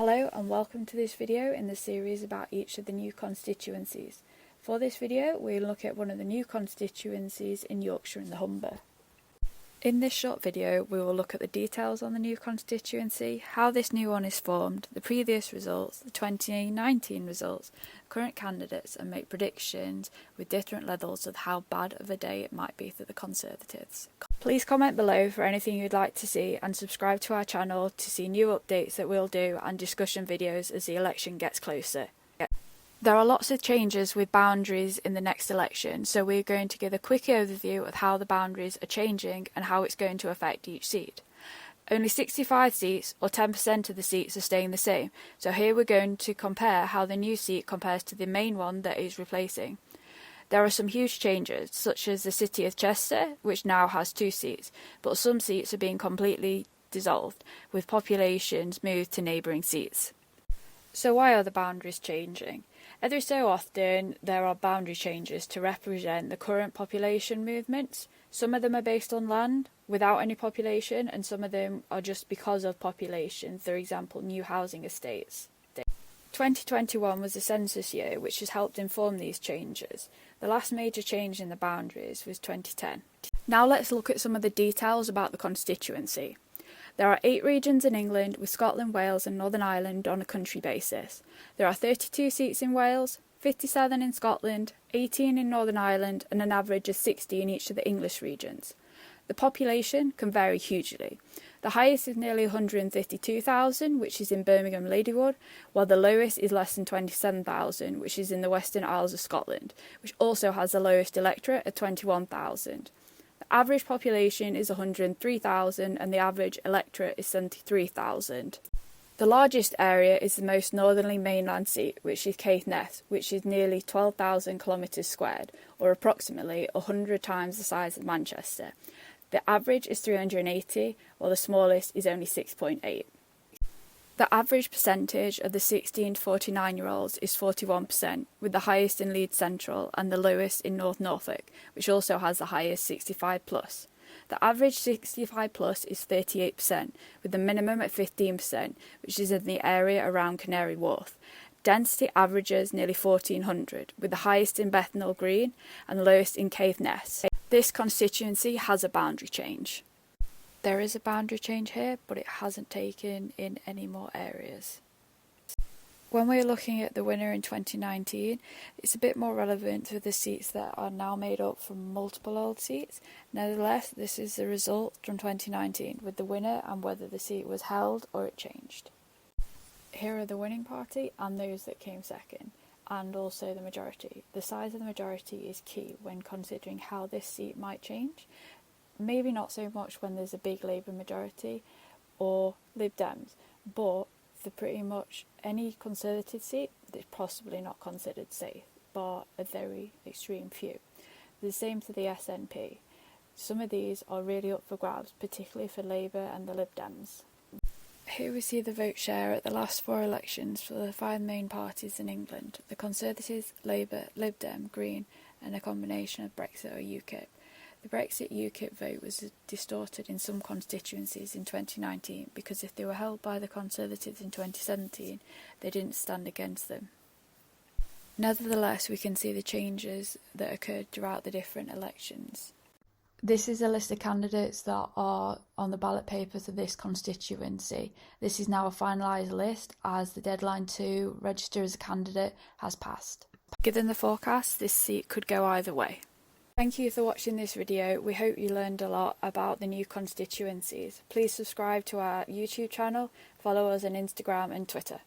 Hello and welcome to this video in the series about each of the new constituencies. For this video we'll look at one of the new constituencies in Yorkshire and the Humber. In this short video we will look at the details on the new constituency, how this new one is formed, the previous results, the 2019 results, current candidates, and make predictions with different levels of how bad of a day it might be for the Conservatives. Please comment below for anything you'd like to see and subscribe to our channel to see new updates that we'll do and discussion videos as the election gets closer. There are lots of changes with boundaries in the next election, so we're going to give a quick overview of how the boundaries are changing and how it's going to affect each seat. Only 65 seats, or 10% of the seats, are staying the same, so here we're going to compare how the new seat compares to the main one that is replacing. There are some huge changes, such as the City of Chester, which now has 2 seats, but some seats are being completely dissolved, with populations moved to neighbouring seats. So why are the boundaries changing? Every so often there are boundary changes to represent the current population movements. Some of them are based on land without any population, and some of them are just because of population, for example new housing estates. 2021 was the census year, which has helped inform these changes. The last major change in the boundaries was 2010. Now let's look at some of the details about the constituency. There are 8 regions in England, with Scotland, Wales and Northern Ireland on a country basis. There are 32 seats in Wales, 57 in Scotland, 18 in Northern Ireland and an average of 60 in each of the English regions. The population can vary hugely. The highest is nearly 152,000, which is in Birmingham Ladywood, while the lowest is less than 27,000, which is in the Western Isles of Scotland, which also has the lowest electorate at 21,000. The average population is 103,000 and the average electorate is 73,000. The largest area is the most northerly mainland seat, which is Caithness, which is nearly 12,000 kilometres squared, or approximately 100 times the size of Manchester. The average is 380, while the smallest is only 6.8. The average percentage of the 16 to 49-year-olds is 41%, with the highest in Leeds Central and the lowest in North Norfolk, which also has the highest 65+. The average 65+ is 38%, with the minimum at 15%, which is in the area around Canary Wharf. Density averages nearly 1,400, with the highest in Bethnal Green and the lowest in Caithness. This constituency has a boundary change. There is a boundary change here, but it hasn't taken in any more areas. When we're looking at the winner in 2019, it's a bit more relevant to the seats that are now made up from multiple old seats. Nevertheless, this is the result from 2019, with the winner and whether the seat was held or it changed. Here are the winning party and those that came second, and also the majority. The size of the majority is key when considering how this seat might change. Maybe not so much when there's a big Labour majority or Lib Dems, but for pretty much any Conservative seat that's possibly not considered safe, bar a very extreme few. The same for the SNP. Some of these are really up for grabs, particularly for Labour and the Lib Dems. Here we see the vote share at the last 4 elections for the 5 main parties in England: the Conservatives, Labour, Lib Dem, Green and a combination of Brexit or UKIP. The Brexit UKIP vote was distorted in some constituencies in 2019 because if they were held by the Conservatives in 2017, they didn't stand against them. Nevertheless, we can see the changes that occurred throughout the different elections. This is a list of candidates that are on the ballot papers of this constituency. This is now a finalised list as the deadline to register as a candidate has passed. Given the forecast, this seat could go either way. Thank you for watching this video. We hope you learned a lot about the new constituencies. Please subscribe to our YouTube channel, follow us on Instagram and Twitter.